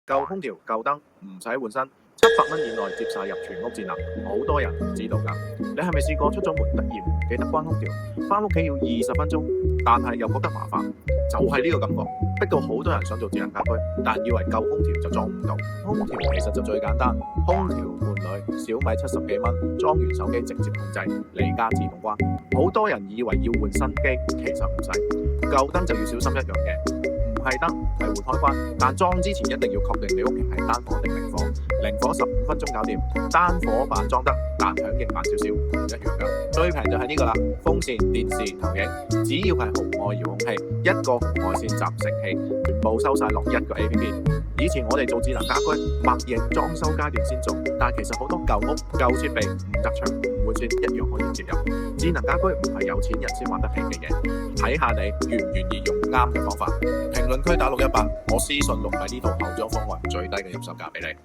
舊空調、舊燈唔使換新，700蚊以內接晒入全屋智能，好多人唔知道㗎。你係咪試過出咗門突然唔記得關空調，返屋企要20分鐘，但係又覺得麻煩？就係呢個感覺，逼到好多人想做智能家居，但以為舊空調就裝唔到。空調其實就最簡單，空調伴侶小米70幾蚊，裝完手機直接控制，離家自動關。好多人以為要換新機，其實唔使。舊燈就要小心一樣嘢。唔係燈係換開關，但裝之前一定要確定你屋企係單火定零火，零火15分鐘搞掂，單火版裝得，但響應慢少少，唔一樣㗎。最平就係呢個啦，風扇、電視、投影，只要係紅外遙控器，一個紅外線集成器，全部收晒落一個 APP。以前我哋做智能家居，默認裝修階段先做，但其實好多舊屋、舊設備唔得牆、唔換線一樣可以接入。智能家居唔係有錢人先玩得起嘅嘢，睇下你願唔願意用啱嘅方法。評論區打618，我私信6米呢度後裝方案最低嘅入手價俾你。